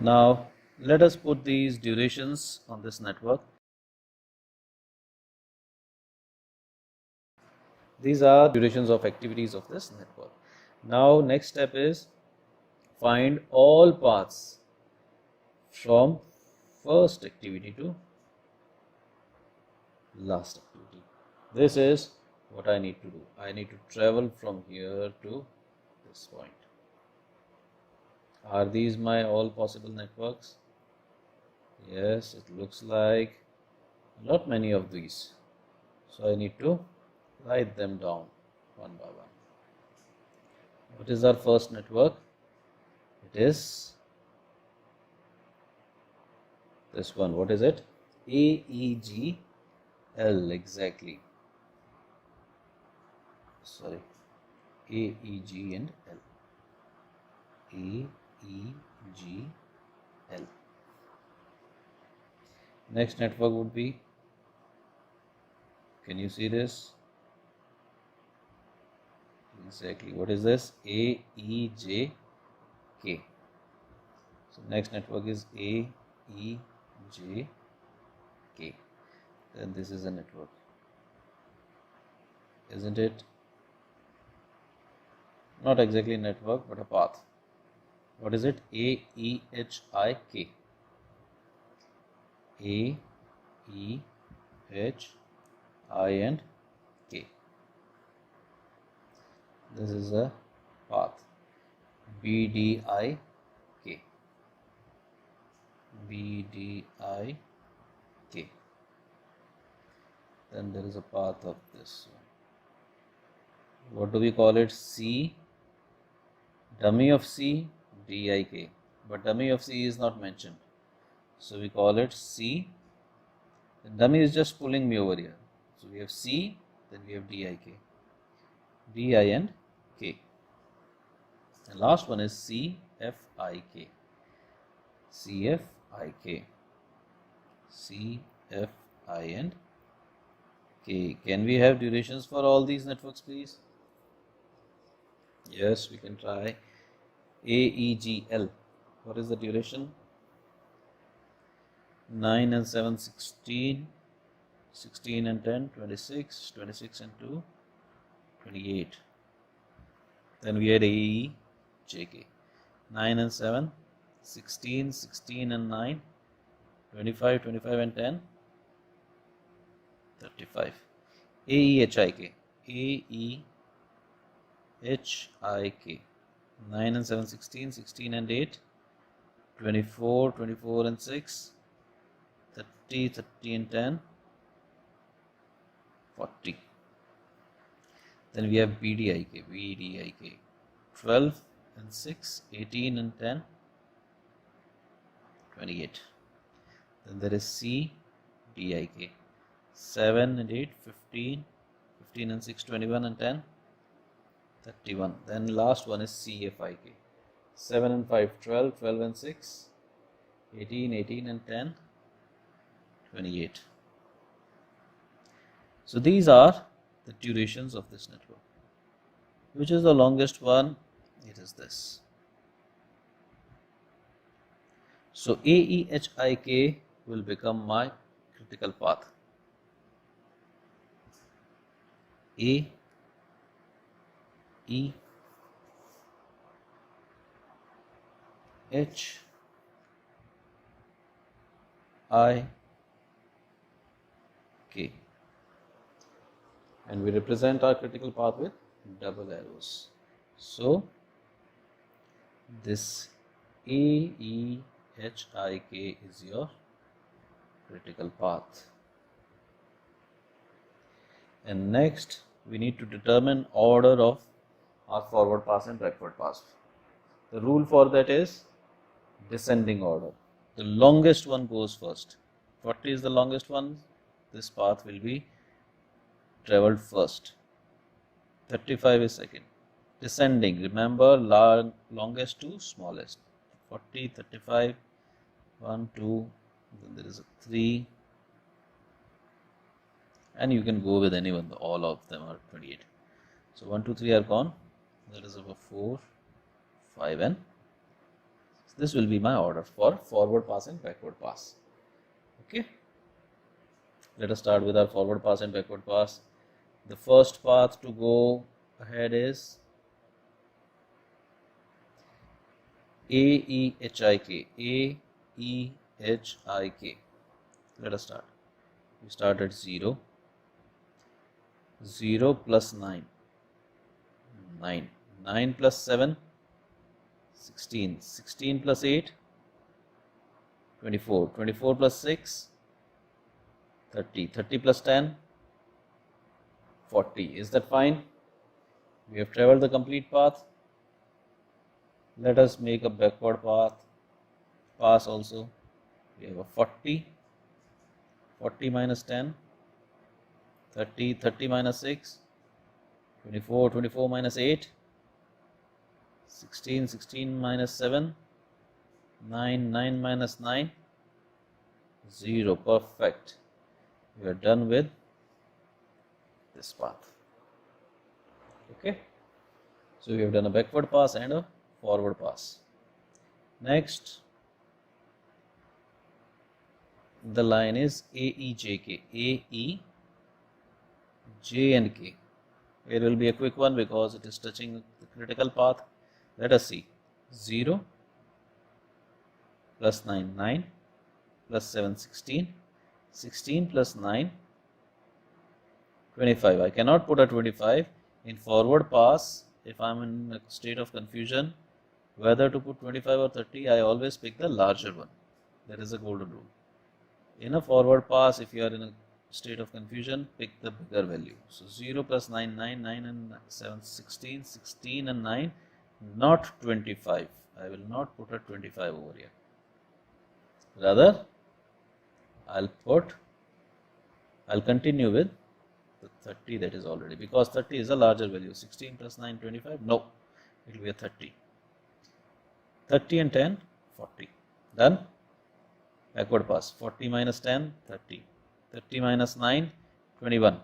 Now let us put these durations on this network. These are durations of activities of this network. Now next step is find all paths from first activity to last activity. This is what I need to do. I need to travel from here to this point. Are these my all possible networks? Yes, it looks like not many of these. So I need to write them down one by one. What is our first network? It is this one. What is it? AEGL, exactly. Sorry, AEG and L. AEGL. Next network would be, can you see this? Exactly. What is this? AEJK. So next network is AEJK. Then this is a network, isn't it? Not exactly network, but a path. What is it? AEHIK. AEHI and K. This is a path. BDIK. BDIK. Then there is a path of this one. What do we call it? C. Dummy of C, DIK. But dummy of C is not mentioned. So we call it C. The dummy is just pulling me over here. So we have C, then we have DIK. DI and K. And last one is CFIK. CFIK. CFI and K. Can we have durations for all these networks, please? Yes, we can try. AEGL. What is the duration? 9 and 7, 16. 16 and 10, 26. 26 and 2, 28. Then we had AEJK. 9 and 7, 16. 16 and 9, 25. 25 and 10, 35. AEHIK. AEHIK. 9 and 7, 16. 16 and 8, 24. 24 and 6, 30. 30 and 10, 40. Then we have BDIK. BDIK. 12 and 6, 18 and 10, 28. Then there is CDIK. 7 and 8, 15. 15 and 6, 21 and 10, 31. Then last one is CFIK. 7 and 5, 12. 12 and 6, 18. 18 and 10, 28. So these are the durations of this network. Which is the longest one? It is this. So AEHIK will become my critical path. A, E, H, I, K. And we represent our critical path with double arrows. So this AEHIK is your critical path. And next we need to determine order of our forward pass and backward pass. The rule for that is descending order. The longest one goes first. 40 is the longest one. This path will be traveled first. 35 is second. Descending, remember, longest to smallest. 40, 35, 1, 2, then there is a 3, and you can go with anyone, all of them are 28. So 1, 2, 3 are gone. That is over 4, 5 and This will be my order for forward pass and backward pass. Okay. Let us start with our forward pass and backward pass. The first path to go ahead is AEHIK. AEHIK. Let us start. We start at 0. 0 plus 9. 9. 9 plus 7. 16. 16 plus 8. 24. 24 plus 6. 30. 30 plus 10. 40. Is that fine? We have traveled the complete path. Let us make a backward pass also. We have a 40. 40 minus 10. 30. 30 minus 6. 24. 24 minus 8. 16. 16 minus 7. 9. 9 minus 9. 0. Perfect. We are done with this path. Okay. So we have done a backward pass and a forward pass. Next, the line is AEJK. AE, J and K. It will be a quick one because it is touching the critical path. Let us see. 0 plus 9, 9 plus 7, 16. 16 plus 9, 25. I cannot put a 25 in forward pass. If I am in a state of confusion whether to put 25 or 30, I always pick the larger one. That is a golden rule. In a forward pass, if you are in a state of confusion, pick the bigger value. So 0 plus 9, 9, 9 and 7, 16, 16 and 9, not 25. I will not put a 25 over here. Rather, I'll continue with the 30 that is already, because 30 is a larger value. 16 plus 9, 25. No, it will be a 30. 30 and 10, 40. Done. Backward pass. 40 minus 10, 30. 30 minus 9, 21.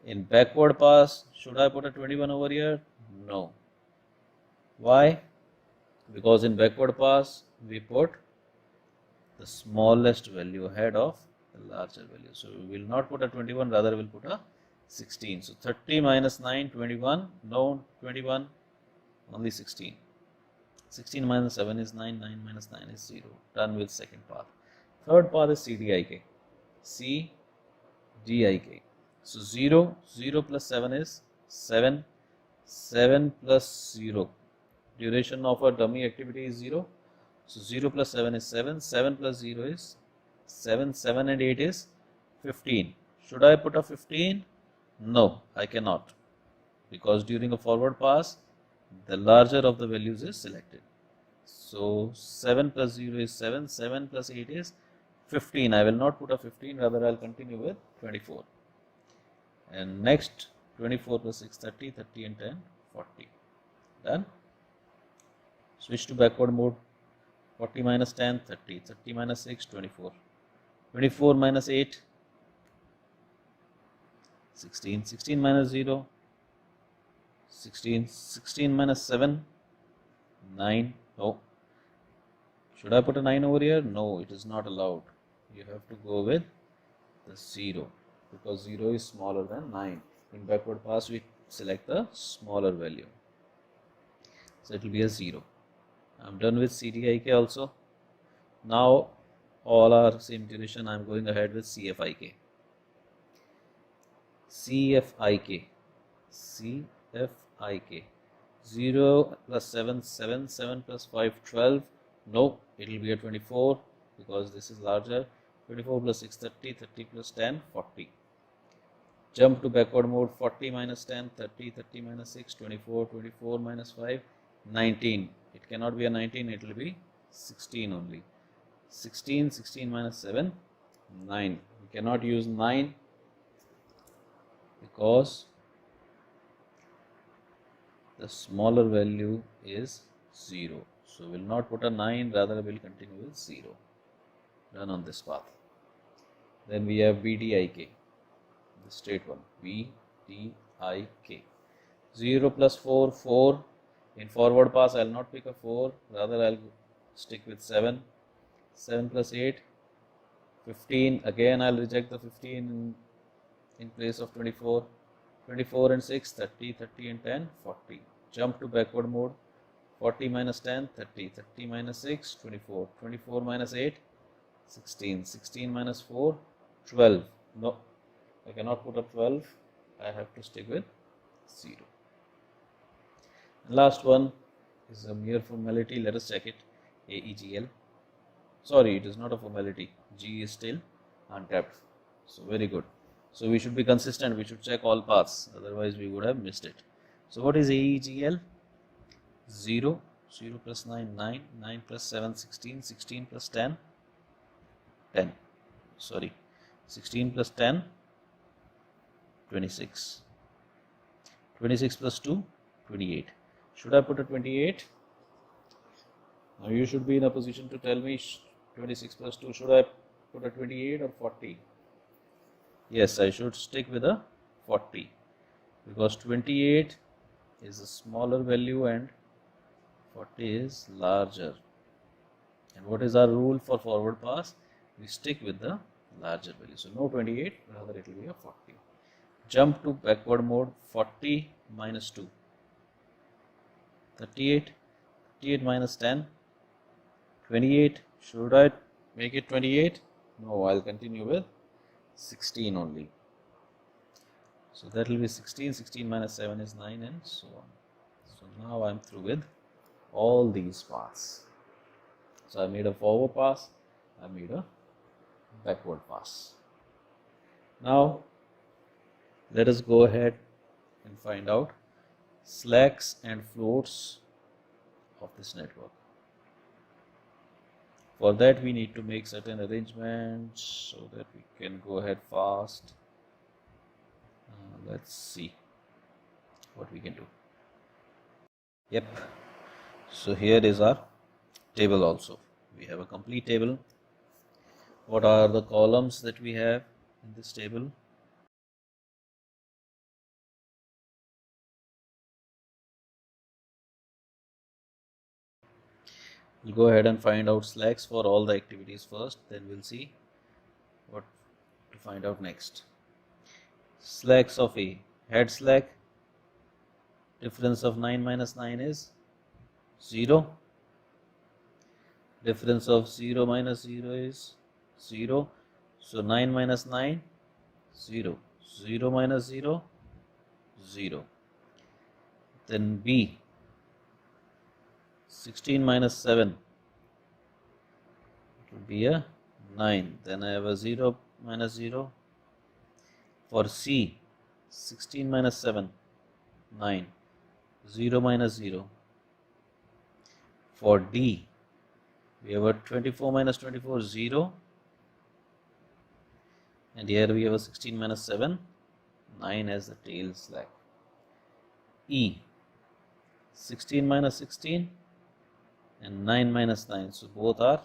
In backward pass, should I put a 21 over here? No. Why? Because in backward pass, we put the smallest value ahead of the larger value. So we will not put a 21, rather we will put a 16. So 30 minus 9, 21. No 21, only 16. 16 minus 7 is 9, 9 minus 9 is 0. Done with second path. Third path is CDIK. CDIK. So 0, 0 plus 7 is 7. 7 plus 0. Duration of a dummy activity is 0. So 0 plus 7 is 7. 7 plus 0 is 7. 7 and 8 is 15. Should I put a 15? No, I cannot. Because during a forward pass, the larger of the values is selected. So 7 plus 0 is 7. 7 plus 8 is 15. I will not put a 15, rather I will continue with 24. And next, 24 plus 6, 30. 30 and 10, 40. Done. Switch to backward mode. 40 minus 10, 30. 30 minus 6, 24. 24 minus 8, 16. 16 minus 0, 16. 16 minus 7, 9. No. Should I put a 9 over here? No, it is not allowed. You have to go with the 0, because 0 is smaller than 9. In backward pass, we select the smaller value. So it will be a 0. I am done with CDIK also. Now all are same duration. I am going ahead with CFIK. CFIK. CFIK. 0 plus 7, 7. 7 plus 5, 12. No, it will be a 24 because this is larger. 24 plus 6, 30. 30 plus 10, 40. Jump to backward mode. 40 minus 10, 30. 30 minus 6, 24. 24 minus 5, 19. It cannot be a 19, it will be 16 only. 16, 16 minus 7, 9. We cannot use 9 because the smaller value is 0. So we will not put a 9, rather we will continue with 0. Done on this path. Then we have BDIK, the straight one. BDIK. 0 plus 4, 4. In forward pass, I will not pick a 4, rather I will stick with 7. 7 plus 8, 15. Again, I'll reject the 15 in place of 24. 24 and 6, 30. 30 and 10, 40. Jump to backward mode. 40 minus 10, 30. 30 minus 6, 24. 24 minus 8, 16. 16 minus 4, 12. No, I cannot put up 12. I have to stick with 0. Last one is a mere formality. Let us check it. AEGL. Sorry, it is not a formality. G is still untapped. So very good. So we should be consistent. We should check all paths. Otherwise we would have missed it. So what is AEGL? 0. 0 plus 9, 9. 9 plus 7, 16. 16 plus 10, 10. Sorry. 16 plus 10, 26. 26 plus 2, 28. Should I put a 28? Now you should be in a position to tell me 26 plus 2. Should I put a 28 or 40? Yes, I should stick with a 40 because 28 is a smaller value and 40 is larger. And what is our rule for forward pass? We stick with the larger value. So no 28, rather it will be a 40. Jump to backward mode. 40 minus 2, 38. 38 minus 10, 28. Should I make it 28? No, I'll continue with 16 only. So that will be 16. 16 minus 7 is 9 and so on. So now I'm through with all these paths. So I made a forward pass, I made a backward pass. Now let us go ahead and find out slacks and floats of this network. For that we need to make certain arrangements so that we can go ahead fast. Let's see what we can do. Yep. So here is our table also. We have a complete table. What are the columns that we have in this table? We'll go ahead and find out slacks for all the activities first, then we'll see what to find out next. Slacks of A. Head slack, difference of 9 minus 9 is 0. Difference of 0 minus 0 is 0. So 9 minus 9, 0. 0 minus 0, 0. Then B. 16 minus 7, it will be a 9. Then I have a 0 minus 0. For C, 16 minus 7, 9. 0 minus 0. For D, we have a 24 minus 24, 0. And here we have a 16 minus 7, 9 as the tail slack. E, 16 minus 16 and 9 minus 9. So both are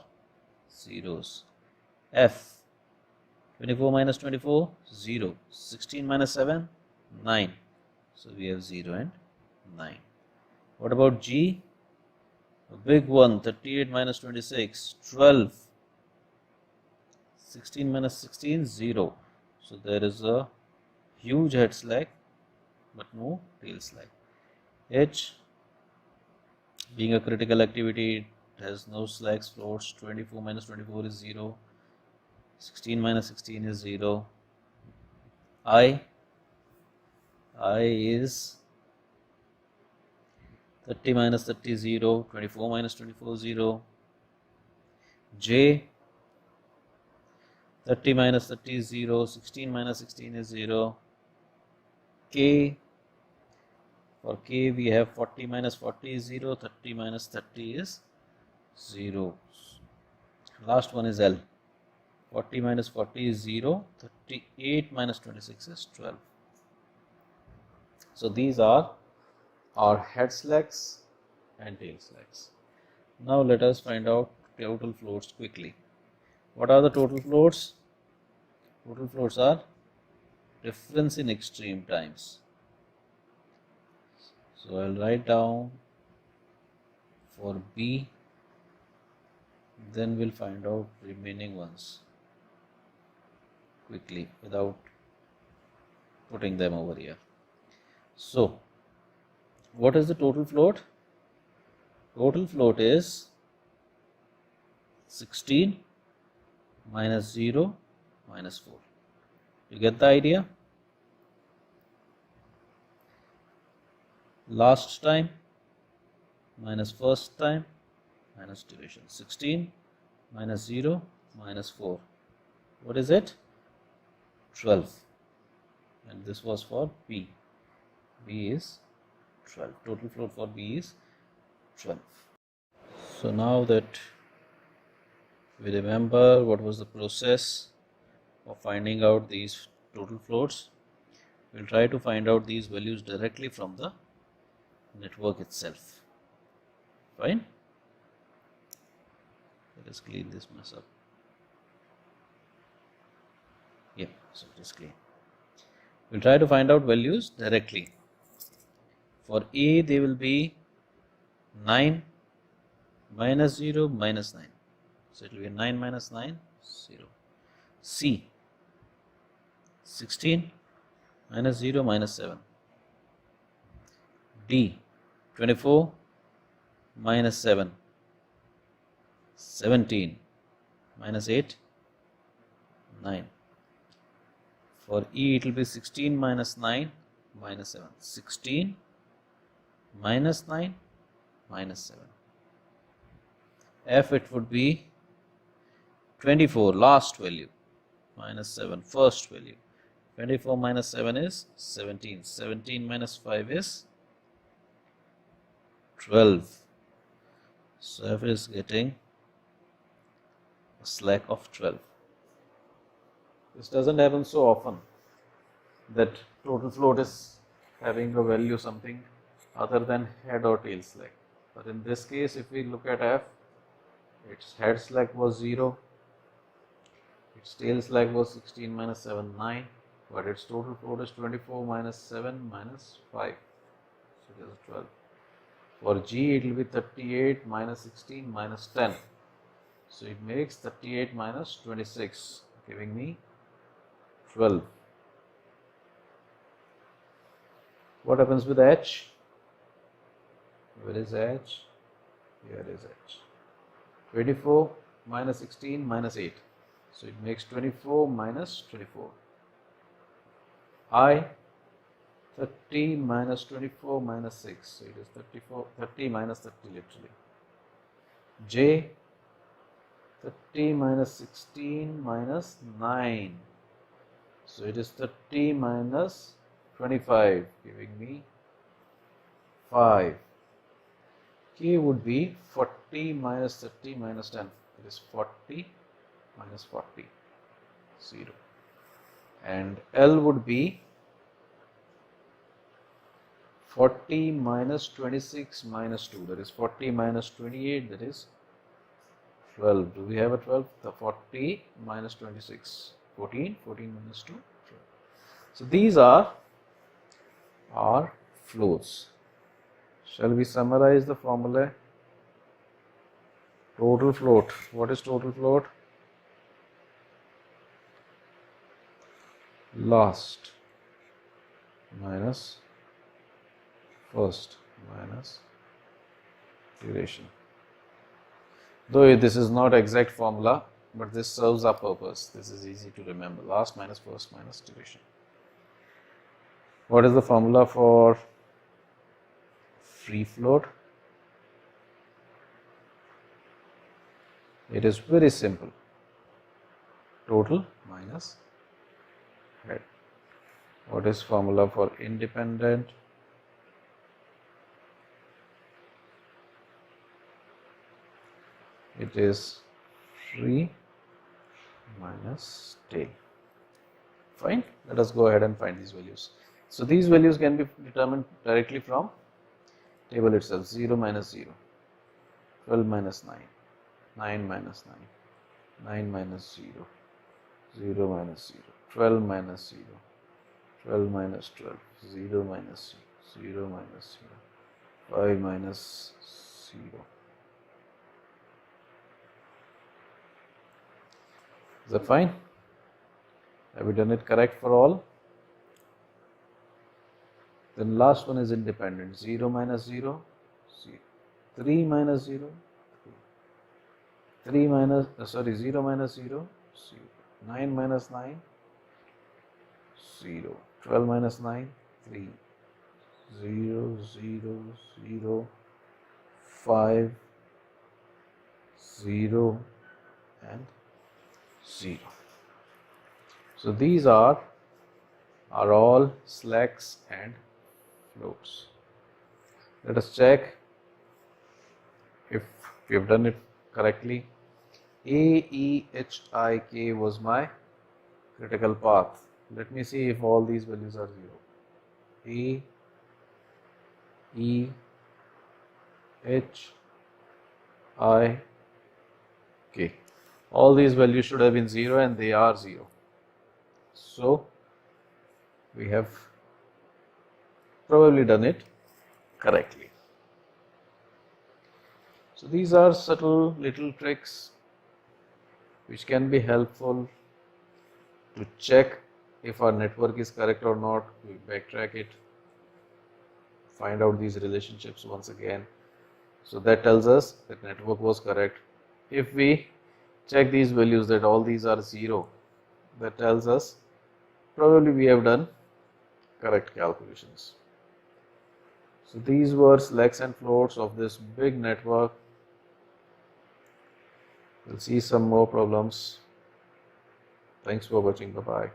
zeros. F, 24 minus 24, 0. 16 minus 7, 9. So we have 0 and 9. What about G? A big one, 38 minus 26, 12. 16 minus 16, 0. So there is a huge head slack but no tail slack. H, being a critical activity, it has no slacks, floats. 24 minus 24 is 0. 16 minus 16 is 0. I is 30 minus 30 is 0. 24 minus 24 is 0. J, 30 minus 30 is 0. 16 minus 16 is 0. K, for K we have 40 minus 40 is 0, 30 minus 30 is 0. Last one is L. 40 minus 40 is 0, 38 minus 26 is 12. So these are our head slacks and tail slacks. Now let us find out total floats quickly. What are the total floats? Total floats are difference in extreme times. So I'll write down for B Then we'll find out remaining ones quickly without putting them over here. So what is the total float? Total float is 16 minus 0 minus 4. You get the idea? Last time minus first time minus duration. 16 minus 0 minus 4. What is it? 12. And this was for B. B is 12. Total float for B is 12. So now that we remember what was the process of finding out these total floats, we'll try to find out these values directly from the network itself. Fine? Let us clean this mess up. Yeah, so it is clean. We'll try to find out values directly. For A, they will be 9 minus 0 minus 9. So it will be 9 minus 9, 0. C, 16 minus 0 minus 7. D, 24 minus 7. 17 minus 8, 9. For E, it will be 16 minus 9 minus 7. 16 minus 9 minus 7. F, it would be 24, last value, minus 7, first value. 24 minus 7 is 17. 17 minus 5 is 12. So F is getting a slack of 12. This doesn't happen so often that total float is having a value something other than head or tail slack. But in this case, if we look at F, its head slack was 0, its tail slack was 16 minus 7, 9, but its total float is 24 minus 7 minus 5, so it is 12. For G, it will be 38 minus 16 minus 10, so it makes 38 minus 26, giving me 12. What happens with H? Where is H? Here is H. 24 minus 16 minus 8. So it makes 24 minus 24. I, 30 minus 24 minus 6. So it is 30 minus 30 literally. J, 30 minus 16 minus 9. So it is 30 minus 25, giving me 5. K would be 40 minus 30 minus 10. It is 40 minus 40, 0. And L would be 40 minus 26 minus 2. That is 40 minus 28. That is 12. Do we have a 12? The 40 minus 26. 14. 14 minus 2. 12. So these are our floats. Shall we summarize the formula? Total float. What is total float? Last minus first minus duration. Though this is not exact formula, but this serves our purpose. This is easy to remember. Last minus first minus duration. What is the formula for free float? It is very simple. Total minus head. What is formula for independent? It is free minus tail. Fine. Let us go ahead and find these values. So these values can be determined directly from table itself. 0 minus 0, 12 minus 9, 9 minus 9, 9 minus 0, 0 minus 0, 12 minus 0, 12 minus 12, 0 minus 0, 0 minus 0, 5 minus 0, Is that fine? Have we done it correct for all? Then last one is independent. 0 minus 0, 0. 3 minus 0, 3 minus, 0 minus 0, 0. 9 minus 9, 0. 12 minus 9, 3. 0, 0, 0, 5, 0 and 0. So these are all slacks and floats. Let us check if we have done it correctly. A, E, H, I, K was my critical path. Let me see if all these values are 0. A, E, H, I, K. All these values should have been 0 and they are 0. So we have probably done it correctly. So these are subtle little tricks which can be helpful to check if our network is correct or not. We backtrack it, find out these relationships once again. So that tells us that network was correct. If we check these values that all these are 0, that tells us probably we have done correct calculations. So these were slacks and floats of this big network. We'll see some more problems. Thanks for watching. Bye bye.